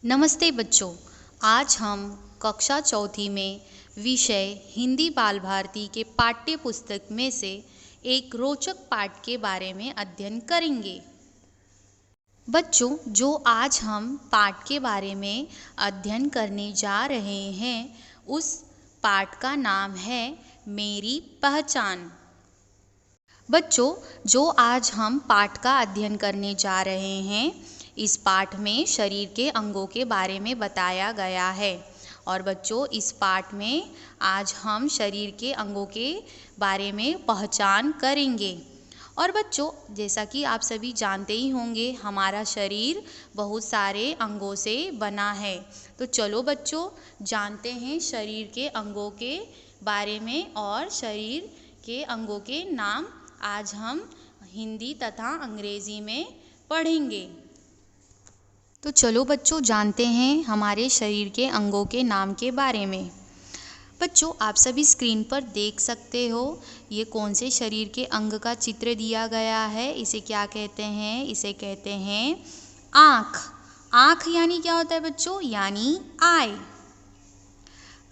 नमस्ते बच्चों। आज हम कक्षा चौथी में विषय हिंदी बाल भारती के पाठ्य पुस्तक में से एक रोचक पाठ के बारे में अध्ययन करेंगे। बच्चों, जो आज हम पाठ के बारे में अध्ययन करने जा रहे हैं उस पाठ का नाम है मेरी पहचान। बच्चों, जो आज हम पाठ का अध्ययन करने जा रहे हैं इस पाठ में शरीर के अंगों के बारे में बताया गया है। और बच्चों, इस पाठ में आज हम शरीर के अंगों के बारे में पहचान करेंगे। और बच्चों, जैसा कि आप सभी जानते ही होंगे, हमारा शरीर बहुत सारे अंगों से बना है। तो चलो बच्चों, जानते हैं शरीर के अंगों के बारे में। और शरीर के अंगों के नाम आज हम हिंदी तथा अंग्रेजी में पढ़ेंगे। तो चलो बच्चों, जानते हैं हमारे शरीर के अंगों के नाम के बारे में। बच्चों, आप सभी स्क्रीन पर देख सकते हो ये कौन से शरीर के अंग का चित्र दिया गया है। इसे क्या कहते हैं? इसे कहते हैं आँख। आँख यानी क्या होता है बच्चों? यानी आई।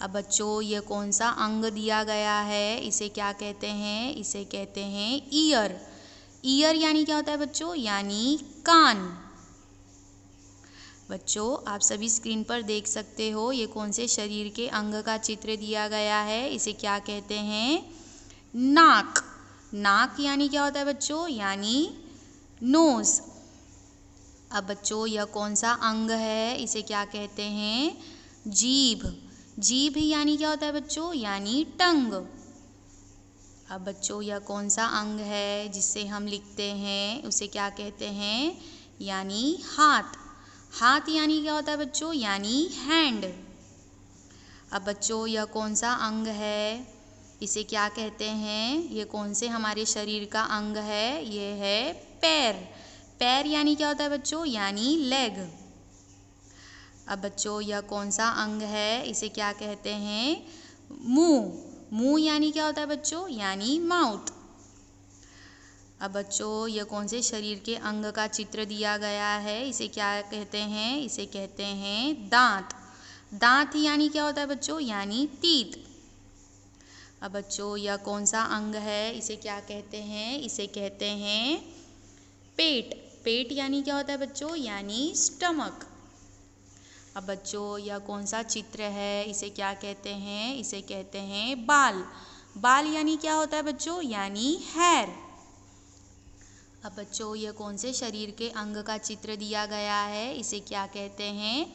अब बच्चों, ये कौन सा अंग दिया गया है? इसे क्या कहते हैं? इसे कहते हैं ईयर। ईयर यानी क्या होता है बच्चों? यानी कान। बच्चों, आप सभी स्क्रीन पर देख सकते हो ये कौन से शरीर के अंग का चित्र दिया गया है। इसे क्या कहते हैं? नाक। नाक यानी क्या होता है बच्चों? यानी नोज। अब बच्चों, यह कौन सा अंग है? इसे क्या कहते हैं? जीभ। जीभ यानी क्या होता है बच्चों? यानी टंग। अब बच्चों, यह कौन सा अंग है जिससे हम लिखते हैं? उसे क्या कहते हैं? यानी हाथ। हाथ यानी क्या होता है बच्चों? यानी हैंड। अब बच्चों, यह कौन सा अंग है? इसे क्या कहते हैं? ये कौन से हमारे शरीर का अंग है? ये है पैर। पैर यानी क्या होता है बच्चों? यानी लेग। अब बच्चों, यह कौन सा अंग है? इसे क्या कहते हैं? मुंह। मुंह यानी क्या होता है बच्चों? यानी माउथ। अब बच्चों, यह कौन से शरीर के अंग का चित्र दिया गया है? इसे क्या कहते हैं? इसे कहते हैं दांत। दांत यानी क्या होता है बच्चों? यानी टीथ। अब बच्चों, यह कौन सा अंग है? इसे क्या कहते हैं? इसे कहते हैं पेट। पेट यानी क्या होता है बच्चों? यानी स्टमक। अब बच्चों, यह कौन सा चित्र है? इसे क्या कहते हैं? इसे कहते हैं बाल। बाल यानी क्या होता है बच्चों? यानी हेयर। अब बच्चों, यह कौन से शरीर के अंग का चित्र दिया गया है? इसे क्या कहते हैं?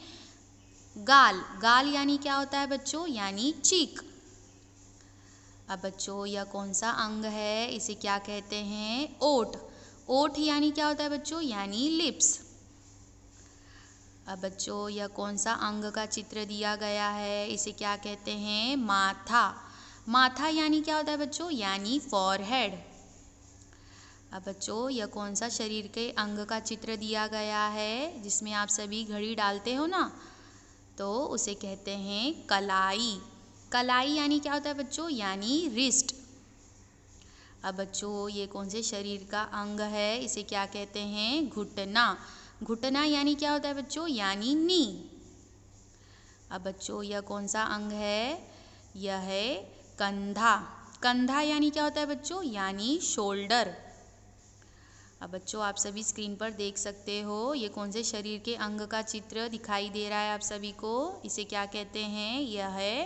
गाल। गाल यानी क्या होता है बच्चों? यानी चीक। अब बच्चों, यह कौन सा अंग है? इसे क्या कहते हैं? ओठ। ओठ यानी क्या होता है बच्चों? यानी लिप्स। अब बच्चों, यह कौन सा अंग का चित्र दिया गया है? इसे क्या कहते हैं? माथा। माथा यानी क्या होता है बच्चों? यानी फॉरहेड। अब बच्चों, यह कौन सा शरीर के अंग का चित्र दिया गया है जिसमें आप सभी घड़ी डालते हो ना? तो उसे कहते हैं कलाई। कलाई यानी क्या होता है बच्चों? यानी रिस्ट। अब बच्चों, ये कौन से शरीर का अंग है? इसे क्या कहते हैं? घुटना। घुटना यानी क्या होता है बच्चों? यानी नी। अब बच्चों, यह कौन सा अंग है? यह है कंधा। कंधा यानी क्या होता है बच्चों? यानी शोल्डर। अब बच्चों, आप सभी स्क्रीन पर देख सकते हो ये कौन से शरीर के अंग का चित्र दिखाई दे रहा है आप सभी को। इसे क्या कहते हैं? यह है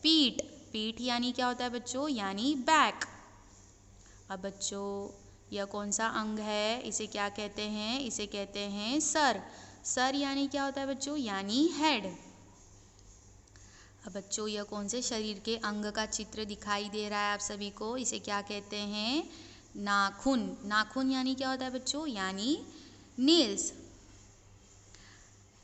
पीठ। पीठ यानी क्या होता है बच्चों? यानी बैक। अब बच्चों, यह कौन सा अंग है? इसे क्या कहते हैं? इसे कहते हैं सर। सर यानी क्या होता है बच्चों? यानी हेड। अब बच्चों, यह कौन से शरीर के अंग का चित्र दिखाई दे रहा है आप सभी को? इसे क्या कहते हैं? नाखून। नाखून यानी क्या होता है बच्चों? यानी नेल्स।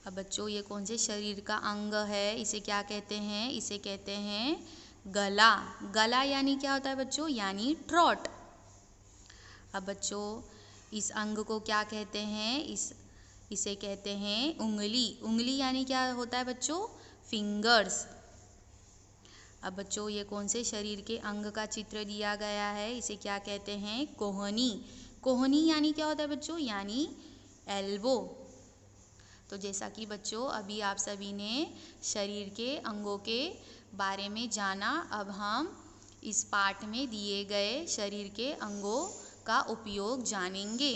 अब बच्चों, ये कौन से शरीर का अंग है? इसे क्या कहते हैं? इसे कहते हैं गला। गला यानी क्या होता है बच्चों? यानी थ्रोट। अब बच्चों, इस अंग को क्या कहते हैं? इसे कहते हैं उंगली। उंगली यानी क्या होता है बच्चों? फिंगर्स। अब बच्चों, ये कौन से शरीर के अंग का चित्र दिया गया है? इसे क्या कहते हैं? कोहनी। कोहनी यानी क्या होता है बच्चों? यानी एल्बो। तो जैसा कि बच्चों अभी आप सभी ने शरीर के अंगों के बारे में जाना, अब हम इस पाठ में दिए गए शरीर के अंगों का उपयोग जानेंगे।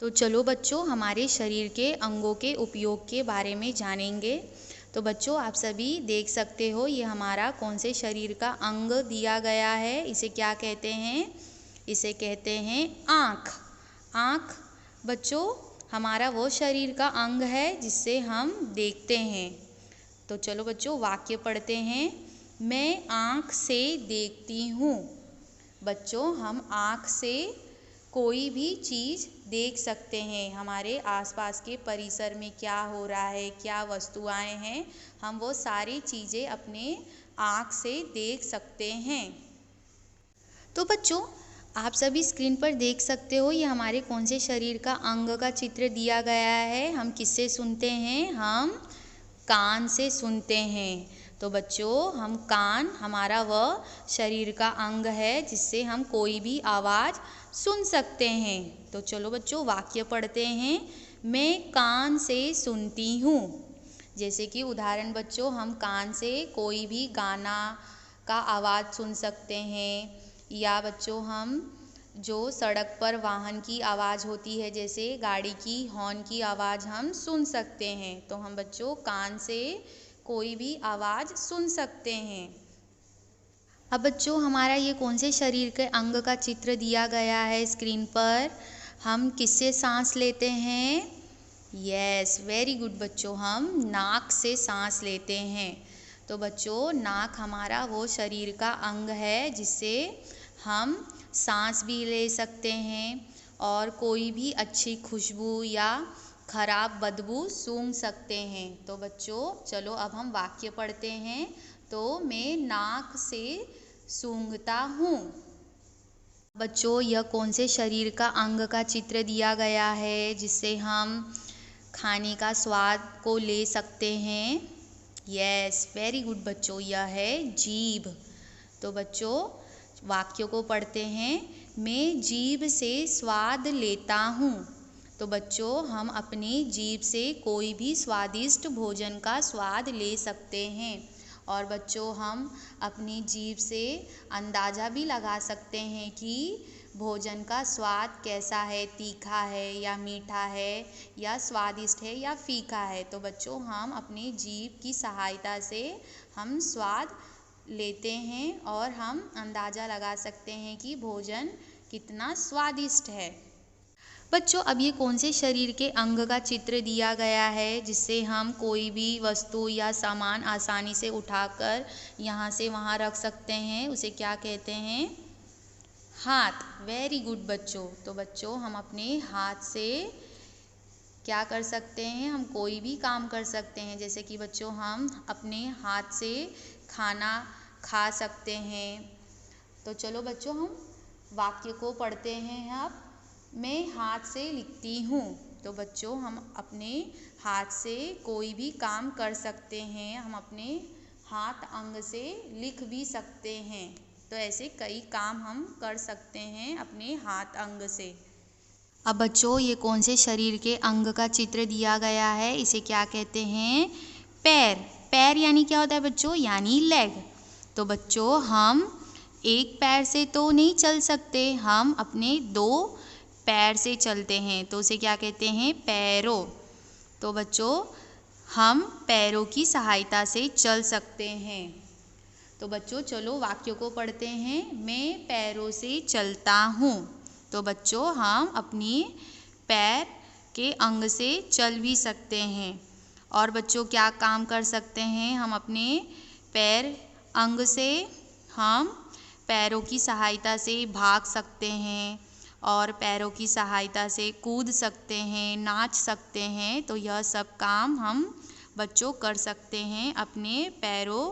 तो चलो बच्चों हमारे शरीर के अंगों के उपयोग के बारे में जानेंगे। तो बच्चों आप सभी देख सकते हो ये हमारा कौन से शरीर का अंग दिया गया है, इसे क्या कहते हैं? इसे कहते हैं आँख। आँख बच्चों हमारा वो शरीर का अंग है जिससे हम देखते हैं। तो चलो बच्चों वाक्य पढ़ते हैं। मैं आँख से देखती हूँ। बच्चों हम आँख से कोई भी चीज़ देख सकते हैं। हमारे आसपास के परिसर में क्या हो रहा है, क्या वस्तुएं हैं, हम वो सारी चीज़ें अपने आँख से देख सकते हैं। तो बच्चों आप सभी स्क्रीन पर देख सकते हो ये हमारे कौन से शरीर का अंग का चित्र दिया गया है। हम किससे सुनते हैं? हम कान से सुनते हैं। तो बच्चों हम कान हमारा वह शरीर का अंग है जिससे हम कोई भी आवाज़ सुन सकते हैं। तो चलो बच्चों वाक्य पढ़ते हैं। मैं कान से सुनती हूँ। जैसे कि उदाहरण बच्चों हम कान से कोई भी गाना का आवाज़ सुन सकते हैं, या बच्चों हम जो सड़क पर वाहन की आवाज़ होती है जैसे गाड़ी की हॉर्न की आवाज़ हम सुन सकते हैं। तो हम बच्चों कान से कोई भी आवाज़ सुन सकते हैं। अब बच्चों हमारा ये कौन से शरीर के अंग का चित्र दिया गया है स्क्रीन पर? हम किससे सांस लेते हैं? यस वेरी गुड बच्चों, हम नाक से सांस लेते हैं। तो बच्चों नाक हमारा वो शरीर का अंग है जिससे हम सांस भी ले सकते हैं और कोई भी अच्छी खुशबू या खराब बदबू सूंघ सकते हैं। तो बच्चों चलो अब हम वाक्य पढ़ते हैं। तो मैं नाक से सूंघता हूँ। बच्चों यह कौन से शरीर का अंग का चित्र दिया गया है जिससे हम खाने का स्वाद को ले सकते हैं? यस वेरी गुड बच्चों, यह है जीभ। तो बच्चों वाक्यों को पढ़ते हैं। मैं जीभ से स्वाद लेता हूँ। तो बच्चों हम अपनी जीभ से कोई भी स्वादिष्ट भोजन का स्वाद ले सकते हैं। और बच्चों हम अपनी जीभ से अंदाज़ा भी लगा सकते हैं कि भोजन का स्वाद कैसा है, तीखा है या मीठा है या स्वादिष्ट है या फीका है। तो बच्चों हम अपनी जीभ की सहायता से हम स्वाद लेते हैं और हम अंदाज़ा लगा सकते हैं कि भोजन कितना स्वादिष्ट है। बच्चों अब ये कौन से शरीर के अंग का चित्र दिया गया है जिससे हम कोई भी वस्तु या सामान आसानी से उठाकर यहाँ से वहाँ रख सकते हैं, उसे क्या कहते हैं? हाथ। वेरी गुड बच्चों। तो बच्चों हम अपने हाथ से क्या कर सकते हैं? हम कोई भी काम कर सकते हैं। जैसे कि बच्चों हम अपने हाथ से खाना खा सकते हैं। तो चलो बच्चों हम वाक्य को पढ़ते हैं। अब मैं हाथ से लिखती हूँ। तो बच्चों हम अपने हाथ से कोई भी काम कर सकते हैं। हम अपने हाथ अंग से लिख भी सकते हैं। तो ऐसे कई काम हम कर सकते हैं अपने हाथ अंग से। अब बच्चों ये कौन से शरीर के अंग का चित्र दिया गया है, इसे क्या कहते हैं? पैर। पैर यानी क्या होता है बच्चों? यानी लेग। तो बच्चों हम एक पैर से तो नहीं चल सकते, हम अपने दो पैर से चलते हैं। तो उसे क्या कहते हैं? पैरों। तो बच्चों हम पैरों की सहायता से चल सकते हैं। तो बच्चों चलो वाक्यों को पढ़ते हैं। मैं पैरों से चलता हूँ। तो बच्चों हम अपनी पैर के अंग से चल भी सकते हैं। और बच्चों क्या काम कर सकते हैं? हम अपने पैर अंग से हम पैरों की सहायता से भाग सकते हैं और पैरों की सहायता से कूद सकते हैं, नाच सकते हैं। तो यह सब काम हम बच्चों कर सकते हैं अपने पैरों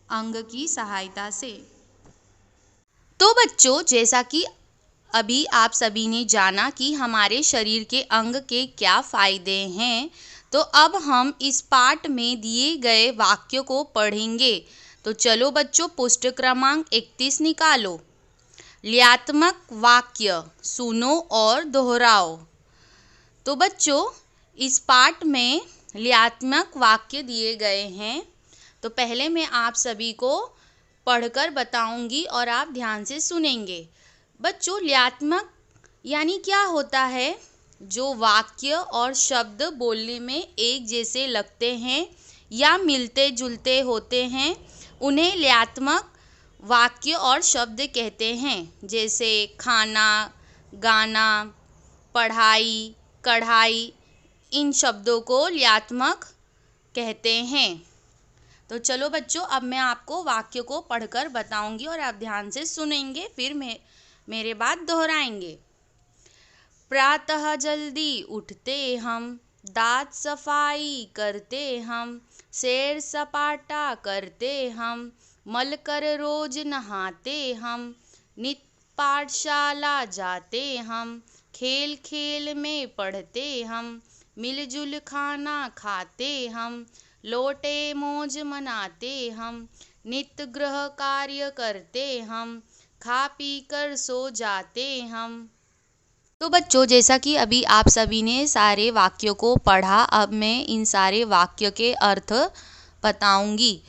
अंग की सहायता से। तो बच्चों जैसा कि अभी आप सभी ने जाना कि हमारे शरीर के अंग के क्या फ़ायदे हैं, तो अब हम इस पाठ में दिए गए वाक्यों को पढ़ेंगे। तो चलो बच्चों पृष्ठ क्रमांक 31 निकालो। ल्यात्मक वाक्य सुनो और दोहराओ। तो बच्चों इस पाठ में ल्यात्मक वाक्य दिए गए हैं। तो पहले मैं आप सभी को पढ़कर बताऊंगी और आप ध्यान से सुनेंगे। बच्चों, ल्यात्मक यानी क्या होता है? जो वाक्य और शब्द बोलने में एक जैसे लगते हैं या मिलते जुलते होते हैं, उन्हें ल्यात्मक वाक्य और शब्द कहते हैं। जैसे खाना, गाना, पढ़ाई, कढ़ाई, इन शब्दों को ल्यात्मक कहते हैं। तो चलो बच्चों, अब मैं आपको वाक्य को पढ़कर बताऊंगी और आप ध्यान से सुनेंगे, फिर मेरे बात दोहराएंगे। प्रातः जल्दी उठते हम, दांत सफाई करते हम, सैर सपाटा करते हम, मलकर रोज नहाते हम, नित पाठशाला जाते हम, खेल खेल में पढ़ते हम, मिलजुल खाना खाते हम, लौटे मौज मनाते हम, नित्य गृह कार्य करते हम, खा पी कर सो जाते हम। तो बच्चों, जैसा कि अभी आप सभी ने सारे वाक्यों को पढ़ा, अब मैं इन सारे वाक्य के अर्थ बताऊंगी।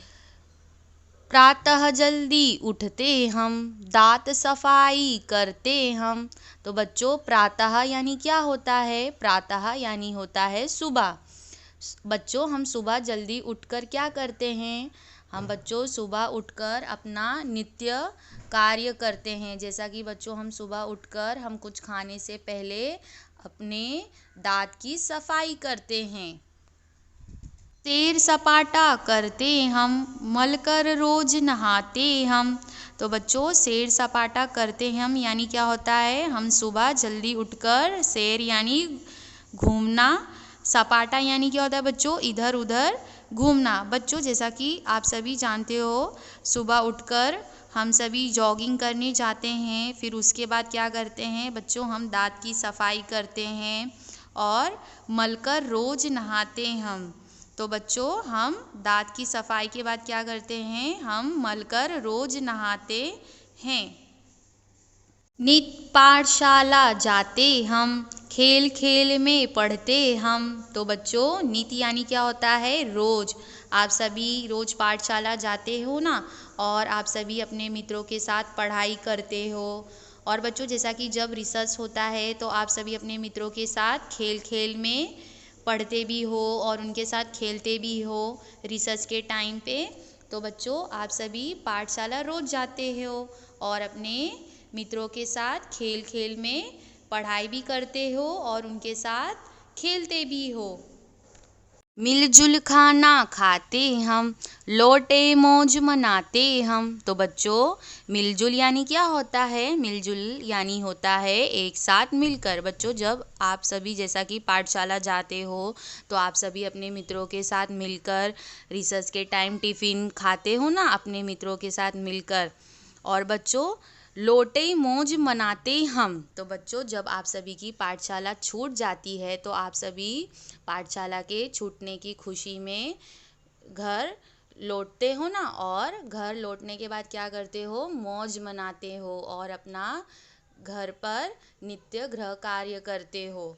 प्रातः जल्दी उठते हम, दांत सफाई करते हम। तो बच्चों, प्रातः यानी क्या होता है? प्रातः यानी होता है सुबह। बच्चों, हम सुबह जल्दी उठकर क्या करते हैं? हम बच्चों सुबह उठकर अपना नित्य कार्य करते हैं। जैसा कि बच्चों, हम सुबह उठकर हम कुछ खाने से पहले अपने दांत की सफाई करते हैं। सैर सपाटा करते हम, मलकर रोज नहाते हम। तो बच्चों, सैर सपाटा करते हम यानी क्या होता है? हम सुबह जल्दी उठकर सैर यानी घूमना, सपाटा यानी क्या होता है बच्चों? इधर उधर घूमना। बच्चों, जैसा कि आप सभी जानते हो, सुबह उठकर हम सभी जॉगिंग करने जाते हैं। फिर उसके बाद क्या करते हैं बच्चों? हम दांत की सफाई करते हैं और मलकर रोज नहाते हम। तो बच्चों, हम दांत की सफाई के बाद क्या करते हैं? हम मलकर रोज नहाते हैं। नित पाठशाला जाते हम, खेल खेल में पढ़ते हम। तो बच्चों, नित यानी क्या होता है? रोज। आप सभी रोज पाठशाला जाते हो ना, और आप सभी अपने मित्रों के साथ पढ़ाई करते हो। और बच्चों, जैसा कि जब रिसर्च होता है तो आप सभी अपने मित्रों के साथ खेल खेल में पढ़ते भी हो और उनके साथ खेलते भी हो रिसर्च के टाइम पे। तो बच्चों, आप सभी पाठशाला रोज जाते हो और अपने मित्रों के साथ खेल खेल में पढ़ाई भी करते हो और उनके साथ खेलते भी हो। मिलजुल खाना खाते हम, लौटे मौज मनाते हम। तो बच्चों, मिलजुल यानी क्या होता है? मिलजुल यानी होता है एक साथ मिलकर। बच्चों, जब आप सभी जैसा कि पाठशाला जाते हो तो आप सभी अपने मित्रों के साथ मिलकर रिसर्च के टाइम टिफ़िन खाते हो ना अपने मित्रों के साथ मिलकर। और बच्चों, लौटे मौज मनाते हम। तो बच्चों, जब आप सभी की पाठशाला छूट जाती है तो आप सभी पाठशाला के छूटने की खुशी में घर लौटते हो ना, और घर लौटने के बाद क्या करते हो? मौज मनाते हो और अपना घर पर नित्य गृह कार्य करते हो।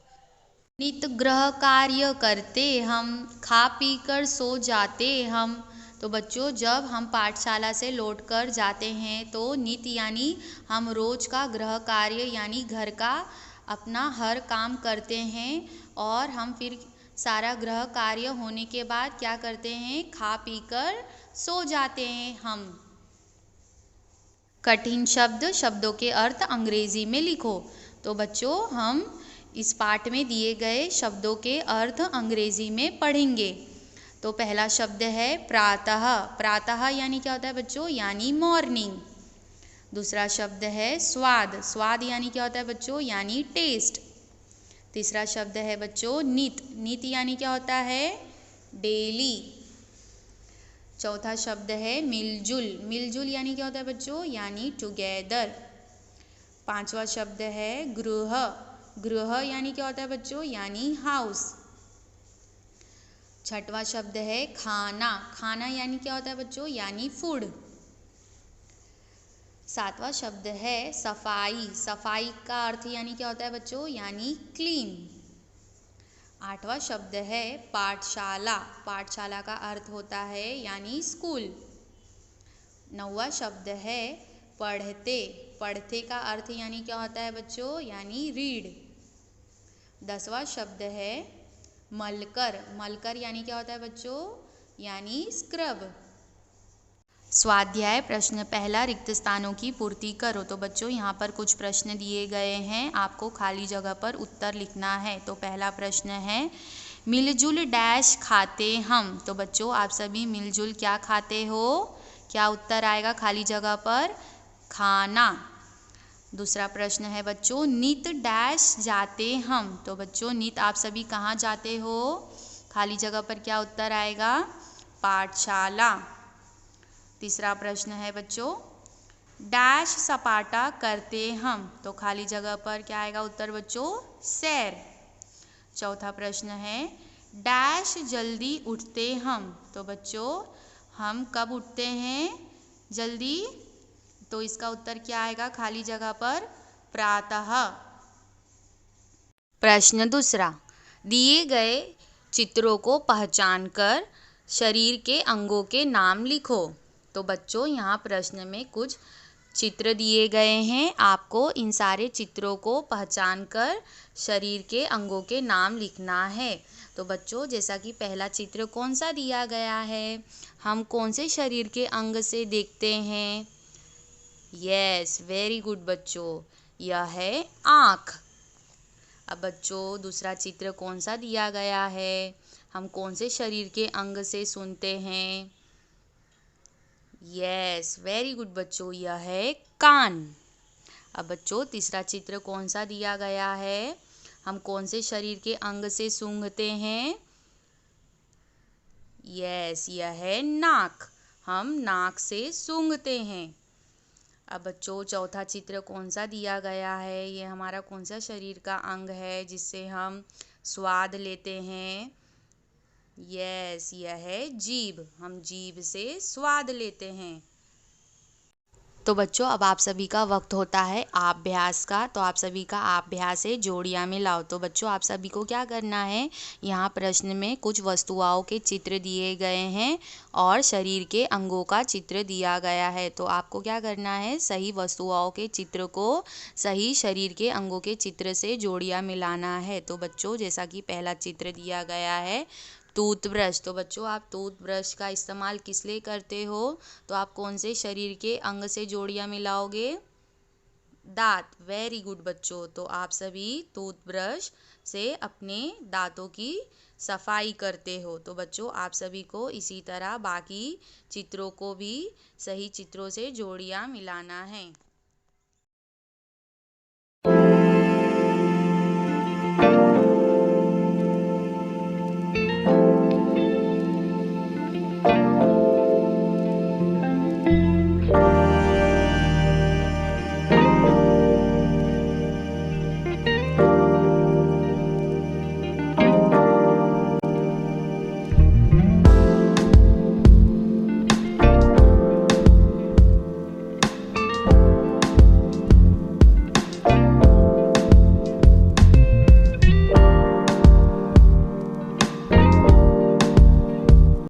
नित्य गृह कार्य करते हम, खा पी कर सो जाते हम। तो बच्चों, जब हम पाठशाला से लौटकर जाते हैं तो नित्य यानी हम रोज का गृह कार्य यानी घर का अपना हर काम करते हैं, और हम फिर सारा गृह कार्य होने के बाद क्या करते हैं? खा पी कर सो जाते हैं हम। कठिन शब्दों के अर्थ अंग्रेजी में लिखो। तो बच्चों, हम इस पाठ में दिए गए शब्दों के अर्थ अंग्रेजी में पढ़ेंगे। तो पहला शब्द है प्रातः। प्रातः यानी क्या होता है बच्चों? यानी मॉर्निंग। दूसरा शब्द है स्वाद। स्वाद यानी क्या होता है बच्चों? यानी टेस्ट। तीसरा शब्द है बच्चों नित। नित यानी क्या होता है? डेली। चौथा शब्द है मिलजुल। मिलजुल यानी क्या होता है बच्चों? यानी टुगेदर। पांचवा शब्द है गृह। गृह यानी क्या होता है बच्चों? यानी हाउस। छठवां शब्द है खाना। खाना यानी क्या होता है बच्चों? यानी फूड। सातवां शब्द है सफाई। सफाई का अर्थ यानी क्या होता है बच्चों? यानी क्लीन। 8वां शब्द है पाठशाला। पाठशाला का अर्थ होता है यानी स्कूल। 9वां शब्द है पढ़ते। पढ़ते का अर्थ यानी क्या होता है बच्चों, यानी रीड। 10वां शब्द है मलकर। मलकर यानी क्या होता है बच्चों, यानी स्क्रब। स्वाध्याय प्रश्न पहला, रिक्त स्थानों की पूर्ति करो। तो बच्चों यहाँ पर कुछ प्रश्न दिए गए हैं, आपको खाली जगह पर उत्तर लिखना है। तो पहला प्रश्न है मिलजुल डैश खाते हम। तो बच्चों आप सभी मिलजुल क्या खाते हो, क्या उत्तर आएगा खाली जगह पर, खाना। दूसरा प्रश्न है बच्चों नित डैश जाते हम। तो बच्चों नित आप सभी कहाँ जाते हो, खाली जगह पर क्या उत्तर आएगा, पाठशाला। तीसरा प्रश्न है बच्चों डैश सपाटा करते हम। तो खाली जगह पर क्या आएगा उत्तर बच्चों, सैर। चौथा प्रश्न है डैश जल्दी उठते हम। तो बच्चों हम कब उठते हैं जल्दी, तो इसका उत्तर क्या आएगा खाली जगह पर, प्रातः। प्रश्न दूसरा, दिए गए चित्रों को पहचानकर शरीर के अंगों के नाम लिखो। तो बच्चों यहाँ प्रश्न में कुछ चित्र दिए गए हैं, आपको इन सारे चित्रों को पहचानकर शरीर के अंगों के नाम लिखना है। तो बच्चों जैसा कि पहला चित्र कौन सा दिया गया है, हम कौन से शरीर के अंग से देखते हैं, यस वेरी गुड बच्चों, यह है आँख। अब बच्चों दूसरा चित्र कौन सा दिया गया है, हम कौन से शरीर के अंग से सुनते हैं, यस वेरी गुड बच्चों, यह है कान। अब बच्चों तीसरा चित्र कौन सा दिया गया है, हम कौन से शरीर के अंग से सूंघते हैं, यस यह है नाक, हम नाक से सूंघते हैं। अब बच्चों चौथा चित्र कौन सा दिया गया है, ये हमारा कौन सा शरीर का अंग है जिससे हम स्वाद लेते हैं, यस यह है जीभ, हम जीभ से स्वाद लेते हैं। तो बच्चों अब आप सभी का वक्त होता है अभ्यास का। तो आप सभी का अभ्यास है जोड़ियाँ में लाओ। तो बच्चों आप सभी को क्या करना है, यहाँ प्रश्न में कुछ वस्तुओं के चित्र दिए गए हैं और शरीर के अंगों का चित्र दिया गया है। तो आपको क्या करना है, सही वस्तुओं के चित्र को सही शरीर के अंगों के चित्र से जोड़ियाँ मिलाना है। तो बच्चों जैसा कि पहला चित्र दिया गया है टूथब्रश। तो बच्चों आप टूथब्रश का इस्तेमाल किस लिए करते हो, तो आप कौन से शरीर के अंग से जोड़ियाँ मिलाओगे, दांत, वेरी गुड बच्चों। तो आप सभी टूथब्रश से अपने दांतों की सफाई करते हो। तो बच्चों आप सभी को इसी तरह बाकी चित्रों को भी सही चित्रों से जोड़ियाँ मिलाना है।